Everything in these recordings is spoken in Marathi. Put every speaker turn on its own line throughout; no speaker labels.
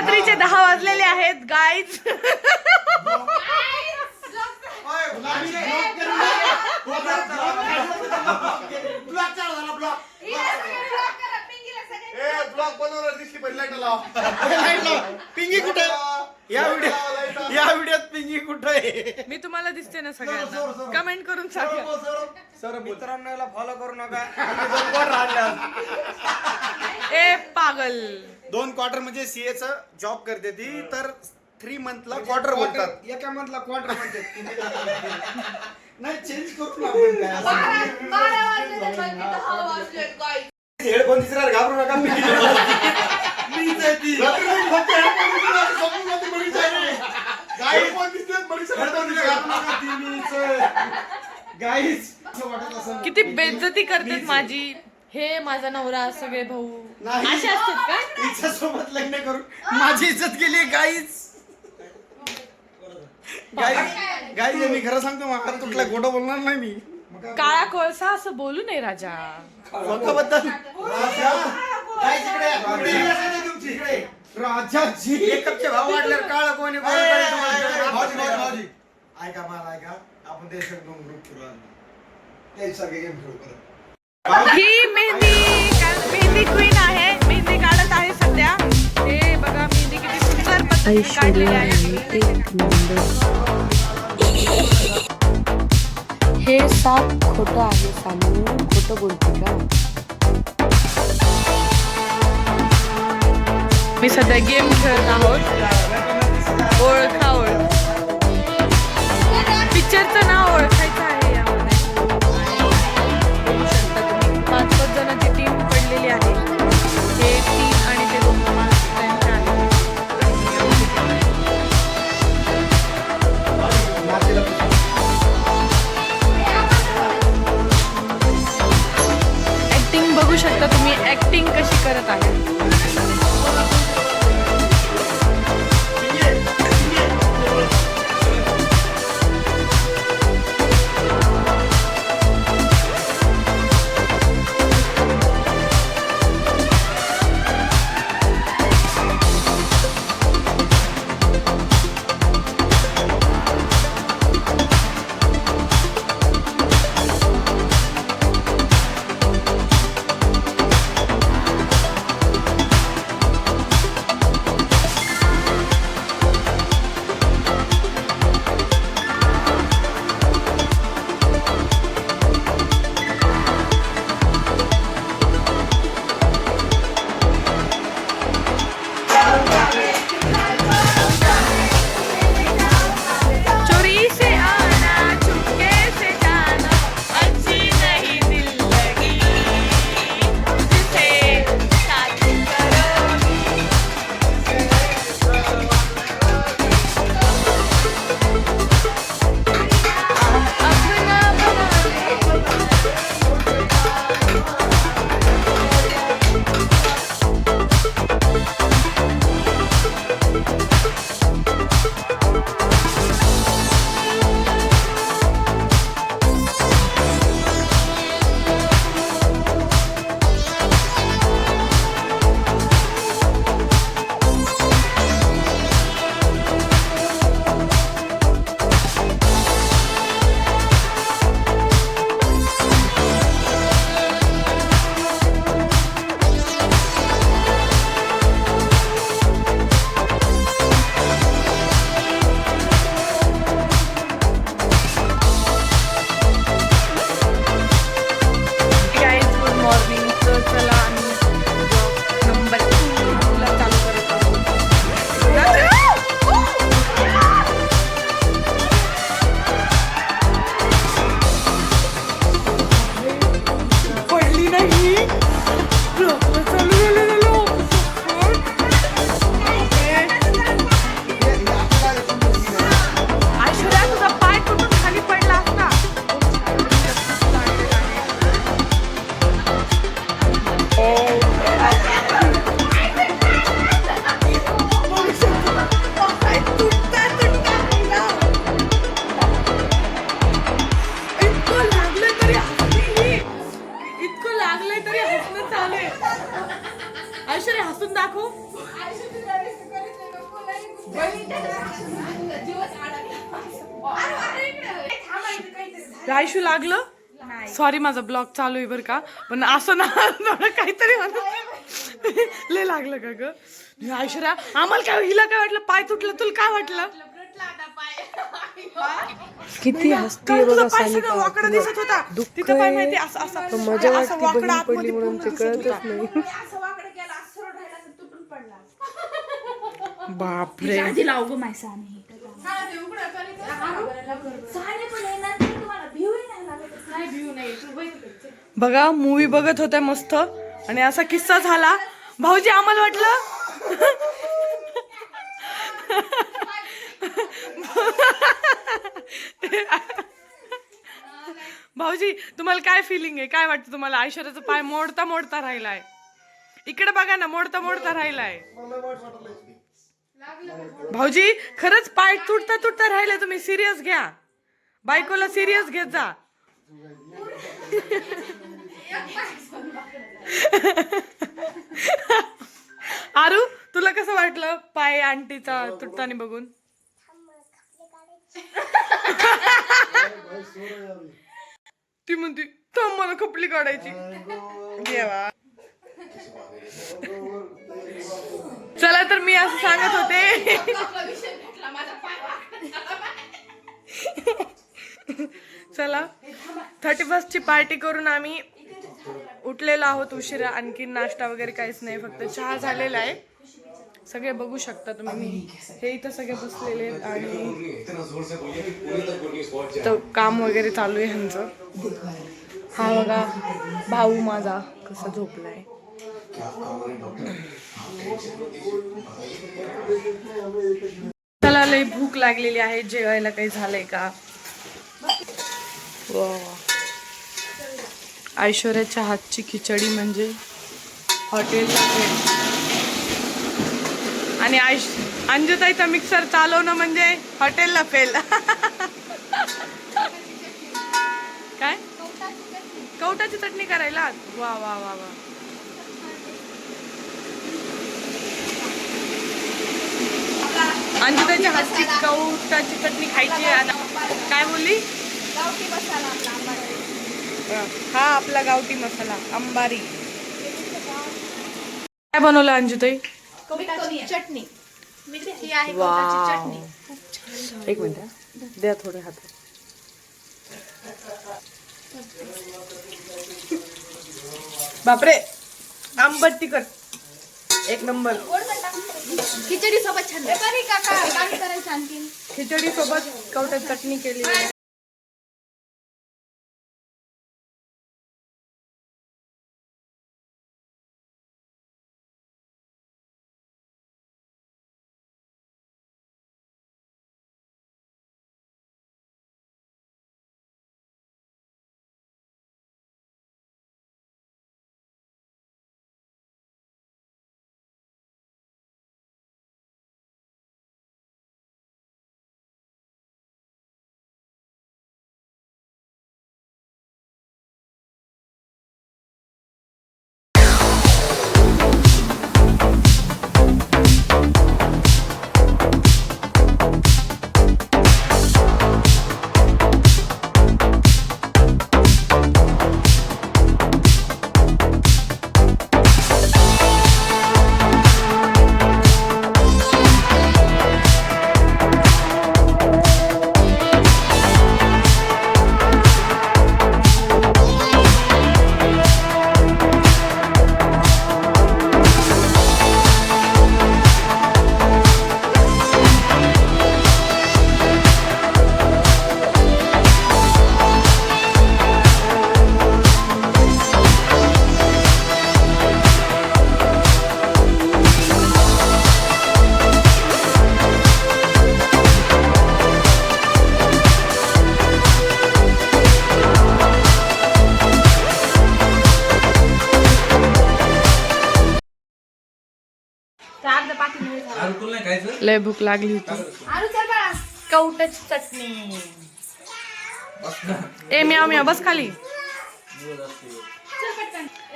रात्रीचे 10 वाजलेले आहेत गाईज.
पिंगी कुठे या व्हिडिओत पिंगी कुठे?
मी तुम्हाला दिसते ना सगळ्यांना, कमेंट करून सांगा.
सर मित्रांनो याला फॉलो करू नका.
ए पागल.
2 क्वार्टर म्हणजे सीए च जॉब करते ती, तर 3 मंथला क्वार्टर बोलतात.
एका मंथला क्वार्टर म्हणतात. नाही चेंज करू ना आपण.
हेडफोन तिसऱ्या घाबरू नका. मीच आहे ती.
गाईस
किती बेइज्जती करतात माझी. हे माझा नवरा, सगळे भाऊ असे असतात का?
तिच्या सोबत लग्न करून माझी इज्जत केली. गाईच मी खरं सांगतो, मला कुठला खोटं बोलणार नाही मी.
काळा कोळसा असं बोलू नये राजा.
स्वतःबद्दल
राजाजी
एकपचे भाव वाढल्यावर काळ कोणी
ऐका मला ऐका, आपण देशात 2 ग्रुप करू. ते सगळे गेम खेळू परत.
ही मेहंदी क्वीन आहे. मेहंदी काढत आहे सध्या. हे बघा मेहंदी किती सुंदर पद्धतीने काढलेली आहे.
हे साप खोटं आहे. सानू खोटं बोलते का?
मी सध्या गेम खेळत आहोत. ओळखा ओळख. पिक्चरचं नाव ओळखायचं आहे यामध्ये. 5-5 जणांची टीम पडलेली आहे. हे 3 आणि ते 2 त्यांचे आहेत. ऍक्टिंग बघू शकता तुम्ही, ऍक्टिंग कशी करत आहे. आयशू लागलं. सॉरी माझा ब्लॉग चालू आहे बरं का, पण असं ना थोडं काहीतरी लय लागलं का ग ऐश्वर्या? आम्हाला काय, हिला काय वाटलं पाय तुटलं, तुला काय वाटलं?
किती हसते बघा सानिका.
वाकडा दिसत होता
दुःख
तिथं काय
आहे.
माहिती असं असं
मजा
असं
वाटते
वाकडा
बहीण
आतमध्ये
पडली म्हणून
पूर्ण
ते
दिसत
कळतच
होता.
नाही.
बापरे. बघा मूवी बघत होत्या मस्त आणि असा किस्सा झाला. भाऊजी आम्हाला वाटलं भाऊजी तुम्हाला काय फिलिंग आहे, काय वाटतं तुम्हाला? ऐश्वर्याचा पाय मोडता मोडता राहिलाय. इकडे बघा ना, मोडता मोडता राहिलाय. भाऊजी खरंच पाय तुटता तुटता राहिले. तुम्ही सिरियस घ्या, बायकोला सिरियस घेत जा. आरू तुला कसं वाटलं पाय आंटीचा तुटताना बघून? ती म्हणती थांब मला खपली काढायची. देवा. चला तर मी असं सांगत होते, चला 31st ची पार्टी करून आम्ही उठलेलो आहोत उशिरा. आणखी नाश्ता वगैरे काहीच नाही, फक्त चहा झालेला आहे. सगळे बघू शकता तुम्ही, हे इथं सगळे बसलेले आहेत आणि तर काम वगैरे चालू आहे ह्यांचं. हा बघा भाऊ माझा कसा झोपलाय. चला लय भूक लागलेली आहे, जेवायला काही झालंय का? ऐश्वर्याच्या हातची खिचडी म्हणजे हॉटेलला फेल. आणि अंजुताईचा मिक्सर चालवणं म्हणजे हॉटेलला फेल. काय कवटाची चटणी करायला? वा वा वा वा. अंजुताईच्या हातची कवटाची चटणी खायची. काय बोलली? हा आपला गावठी मसाला अंबारी. काय बनवलं अंजुताई?
चटणी.
एक मिनिट द्या थोडे हात.
बापरे आंबट तिखट एक नंबर.
खिचडी सोबत छान करायचं. आणखी
खिचडी सोबत कवटाची चटणी केली. लय भूक लागली होती. कवटाची चटणी. ए म्याव म्याव बस खाली.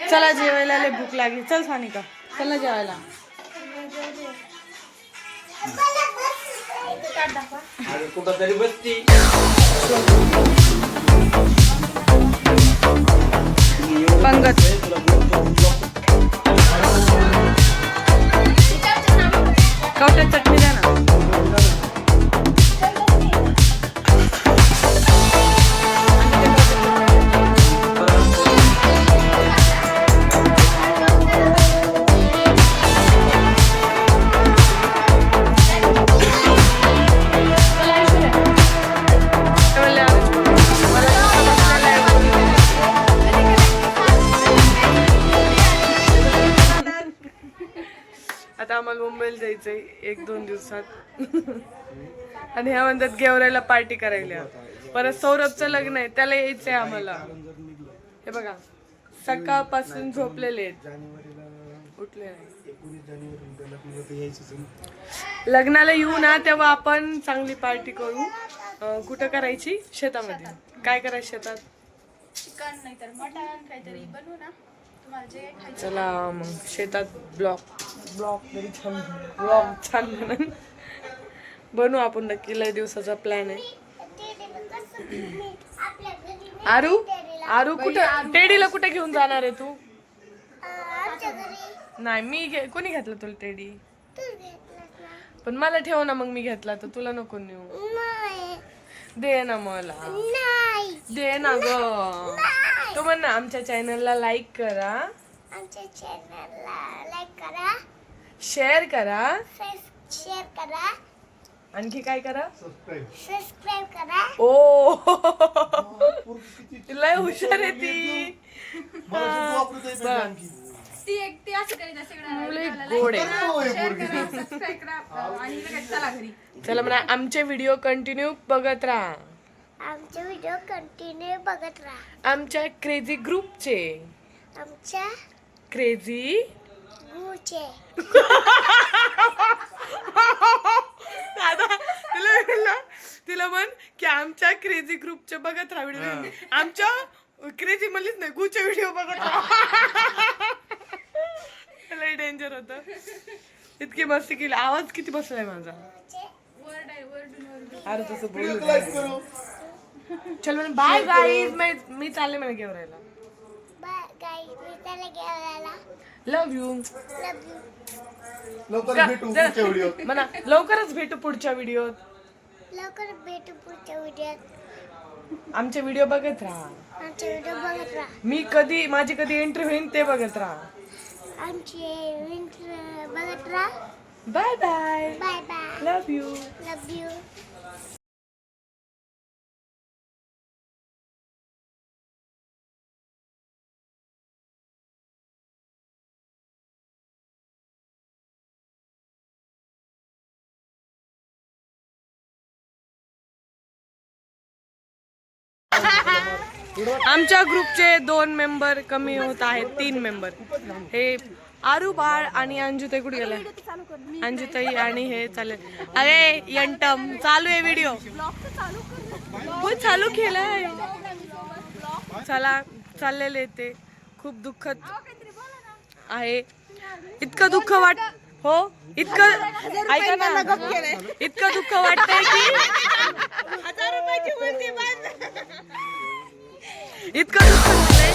चला जेवायला, लय भूक लागली. चल सानिका चला जेवायला.
अरे कुठं तरी बसती.
पंगत कवट्यात चटणी द्या ना. आता आम्हाला मुंबईला जायचंय 1-2 दिवसात. आणि ह्या म्हणतात गेवरायला पार्टी करायला. परत सौरभचं लग्न आहे, त्याला यायचंय आम्हाला. हे बघा सकाळपासून झोपलेले आहेत, उठले नाही. लग्नाला येऊ ना तेव्हा आपण चांगली पार्टी करू. कुठं करायची? शेतामध्ये. काय करायचं शेतात?
चिकन नाही तर मटन काहीतरी बनवू ना, तुम्हाला जे खायचं.
चला मग शेतात ब्लॉग छान म्हणून बनवू आपण. नक्की लय दिवसाचा प्लॅन आहे. आरू कुठं? टेडीला कुठे घेऊन जाणार आहे तू? नाही कोणी घेतलं तुला टेडी? पण मला ठेव ना, मग मी घेतला तर तुला नको नेऊ. दे ना मला, दे ना ग. तू म्हण ना आमच्या चॅनलला लाईक करा,
आमच्या चॅनलला लाईक करा,
शेअर करा,
शेअर करा,
आणखी काय करा?
सबस्क्राईब करा.
ओ लय हुशार आहे ती.
ती एक ती असं करीत असते
लय गोड आहे.
सबस्क्राईब करा आणि लगेच चला घरी.
चला म्हणा आमचे व्हिडिओ कंटिन्यू बघत राहा.
आमचे व्हिडिओ कंटिन्यू बघत राहा.
आमच्या क्रेझी ग्रुपचे,
आमच्या
क्रेझी
गुचे.
दादा तिला म्हण की आमच्या क्रेझी ग्रुपचे बघत राहा व्हिडिओ. आमच्या क्रेझी म्हणलीच नाही, गुचे व्हिडिओ बघत राहा. लय डेंजर होत. इतकी मस्ती केली. आवाज किती बसलाय माझा.
वर्ड आहे, वर्ड.
अरे तसं बोलू. चल म्हणे बाय गाईज, मी चालले म्हणे गेवरायला.
बाय गाईज, मी त्याला घ्यायला.
Love you.
Love you.
लवकर भेटू पुढच्या व्हिडिओत.
म्हणा लवकरच भेटू पुढच्या व्हिडिओत.
लवकर भेटू पुढच्या व्हिडिओत.
आमचे व्हिडिओ बघत राहा.
आमचे व्हिडिओ बघत राहा.
माझी कधी एंट्री होईल ते बघत राहा.
आमचे विंटर बघत राहा.
Bye bye.
Bye bye.
Love you.
Love you.
आमच्या ग्रुपचे 2 मेंबर कमी होत आहेत. 3 मेंबर. हे आरू बाळ आणि अंजुताई कुठे गेल्या? अंजुताई आणि हे चालेल. अरे यंटम चालू आहे व्हिडिओ. चालू केलाय. चला चाललेले ते. खूप दुःखद आहे. इतकं दुःख हो इतकं ऐका ना, इतकं दुःख वाटतंय की इतकं दुःख झालंय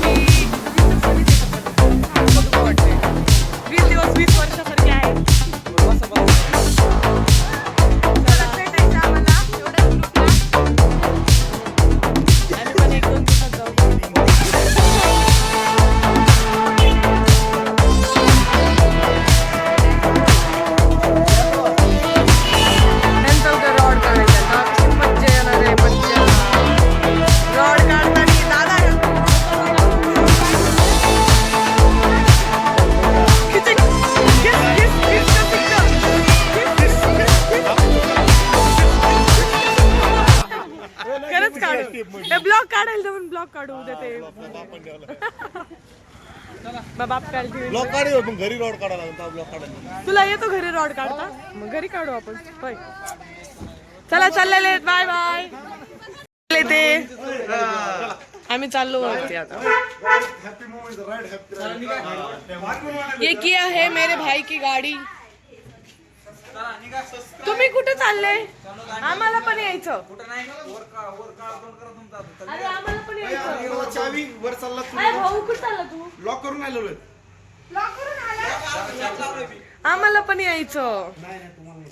की 20 दिवस 20 वर्षासारखे आहे. आणि पण 1-2 दिवसात जाऊ. ब्लॉग काढायला जाऊन ब्लॉग काढू उद्या ते बाप काढते.
ब्लॉक काढू पण घरी रोड काढायला लागतो. ब्लॉक काढायला
तुला येतो घरी रॉड काढता? मग घरी काढू आपण. होय चला चाललेले. Bye bye. ते आम्ही चाललो वरती आता. ये किया है मेरे भाई की गाडी. तुम्ही कुठे चालले? चाललंय आम्हाला पण यायचं अरे आम्हाला पण यायचं
चावी वर चालला
अरे भाऊ कुठं चालला तू
लॉक करून आलेलो आहे.
आम्हाला पण यायचं
नाही नाही तुम्हाला नाही.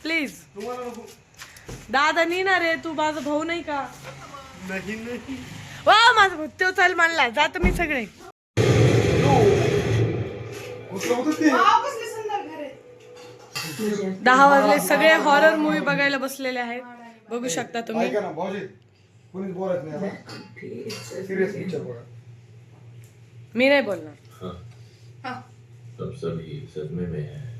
प्लीज
तुम्हाला नको.
दादा नेणार आहे तू माझा भाऊ नाही का
नाही नाही
वा माझा भाऊ तो चल म्हणला जातो मी सगळे
कुठलं होतं ते
10 वाजले सगळे हॉरर मूवी बघायला बसलेले आहेत बघू शकता तुम्ही
ऐका ना भाऊजी कोणीच बोलत नाही आता सिरियस पिक्चर बघा
मी नाही बोलणार
तब सभी सदमे में है